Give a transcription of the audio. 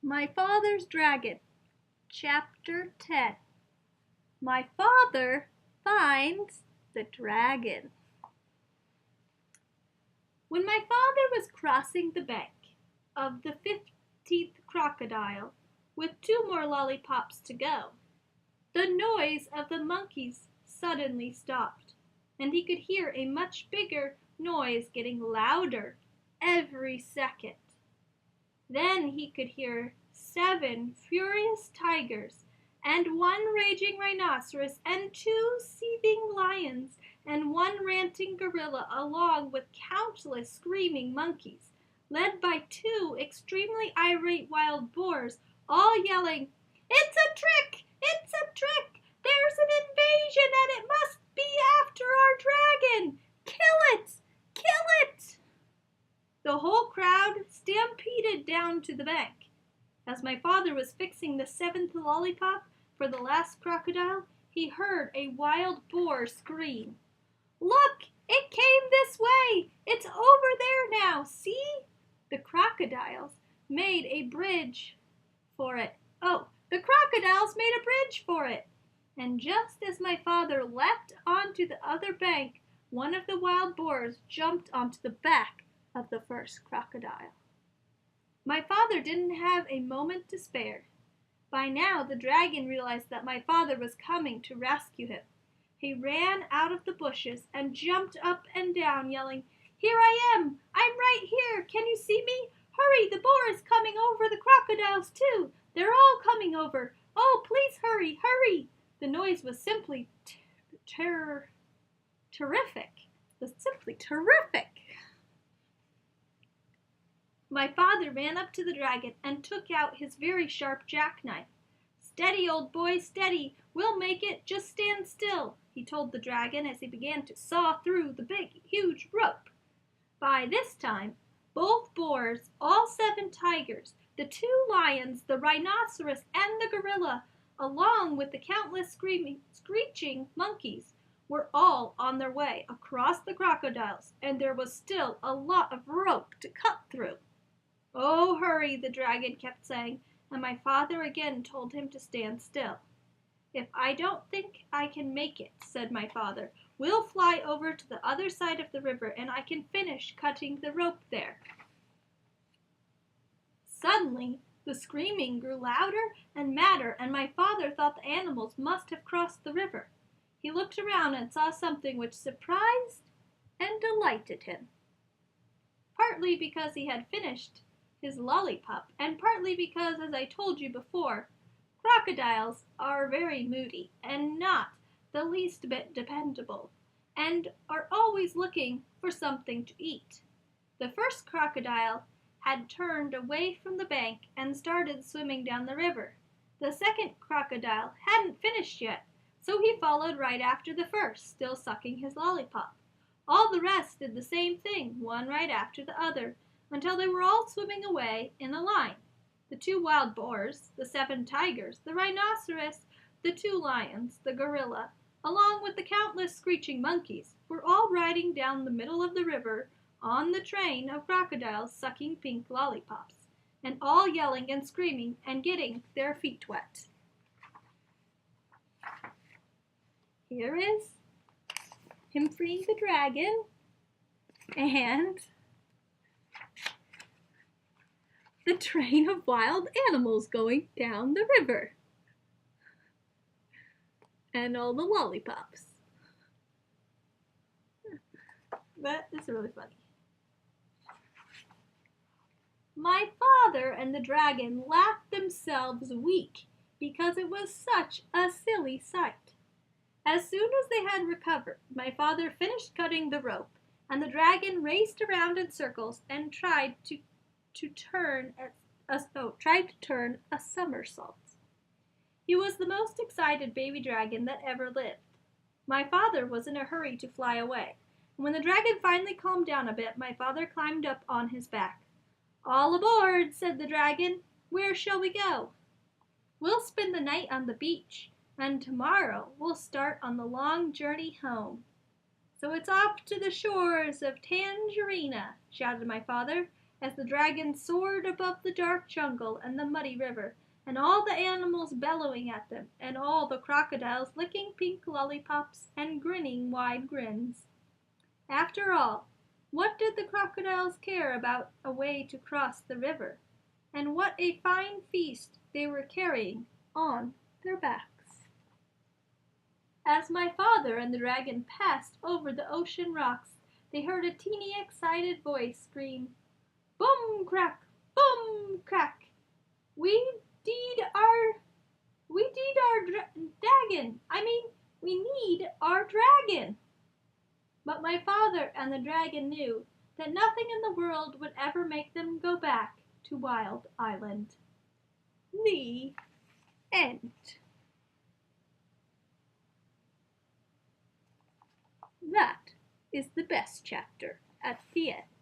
My Father's Dragon, Chapter 10. My father finds the dragon. When my father was crossing the bank of the 15th crocodile with 2 more lollipops to go, the noise of the monkeys suddenly stopped, and he could hear a much bigger noise getting louder every second. Then he could hear 7 furious tigers and 1 raging rhinoceros and 2 seething lions and 1 ranting gorilla, along with countless screaming monkeys, led by 2 extremely irate wild boars, all yelling, "It's a trick! It's a trick! There's an invasion and it must be after our dragon! Kill it! Kill it!" The whole crowd stampeded down to the bank. As my father was fixing the 7th lollipop for the last crocodile, he heard a wild boar scream, "Look! It came this way! It's over there now! See?" The crocodiles made a bridge for it. And just as my father leapt onto the other bank, one of the wild boars jumped onto the back of the first crocodile. My father didn't have a moment to spare. By now the dragon realized that my father was coming to rescue him. He ran out of the bushes and jumped up and down, yelling, "Here I am! I'm right here! Can you see me? Hurry, the boar is coming over, the crocodiles too! They're all coming over! Oh, please hurry, hurry!" The noise was simply terrific. It was simply terrific. My father ran up to the dragon and took out his very sharp jackknife. "Steady, old boy, steady! We'll make it! Just stand still!" he told the dragon as he began to saw through the big, huge rope. By this time, both boars, all 7 tigers, the 2 lions, the rhinoceros, and the gorilla, along with the countless screeching monkeys, were all on their way across the crocodiles, and there was still a lot of rope to cut through. "Oh, hurry," the dragon kept saying, and my father again told him to stand still. "If I don't think I can make it," said my father, "we'll fly over to the other side of the river and I can finish cutting the rope there." Suddenly, the screaming grew louder and madder, and my father thought the animals must have crossed the river. He looked around and saw something which surprised and delighted him. Partly because he had finished his lollipop, and partly because, as I told you before, crocodiles are very moody and not the least bit dependable, and are always looking for something to eat. The first crocodile had turned away from the bank and started swimming down the river. The second crocodile hadn't finished yet, so he followed right after the first, still sucking his lollipop. All the rest did the same thing, one right after the other, until they were all swimming away in a line. The 2 wild boars, the 7 tigers, the rhinoceros, the 2 lions, the gorilla, along with the countless screeching monkeys, were all riding down the middle of the river on the train of crocodiles sucking pink lollipops, and all yelling and screaming and getting their feet wet. Here is him freeing the dragon, and the train of wild animals going down the river, and all the lollipops. That is really funny. My father and the dragon laughed themselves weak because it was such a silly sight. As soon as they had recovered, my father finished cutting the rope, and the dragon raced around in circles and tried to turn a somersault. He was the most excited baby dragon that ever lived. My father was in a hurry to fly away, and when the dragon finally calmed down a bit, my father climbed up on his back. "All aboard," said the dragon. "Where shall we go?" "We'll spend the night on the beach, and tomorrow we'll start on the long journey home." "So it's off to the shores of Tangerina," shouted my father, as the dragon soared above the dark jungle and the muddy river, and all the animals bellowing at them, and all the crocodiles licking pink lollipops and grinning wide grins. After all, what did the crocodiles care about a way to cross the river? And what a fine feast they were carrying on their backs. As my father and the dragon passed over the ocean rocks, they heard a teeny excited voice scream, "Boom crack! Boom crack! We need our dragon. We need our dragon." But my father and the dragon knew that nothing in the world would ever make them go back to Wild Island. The end. That is the best chapter at the end.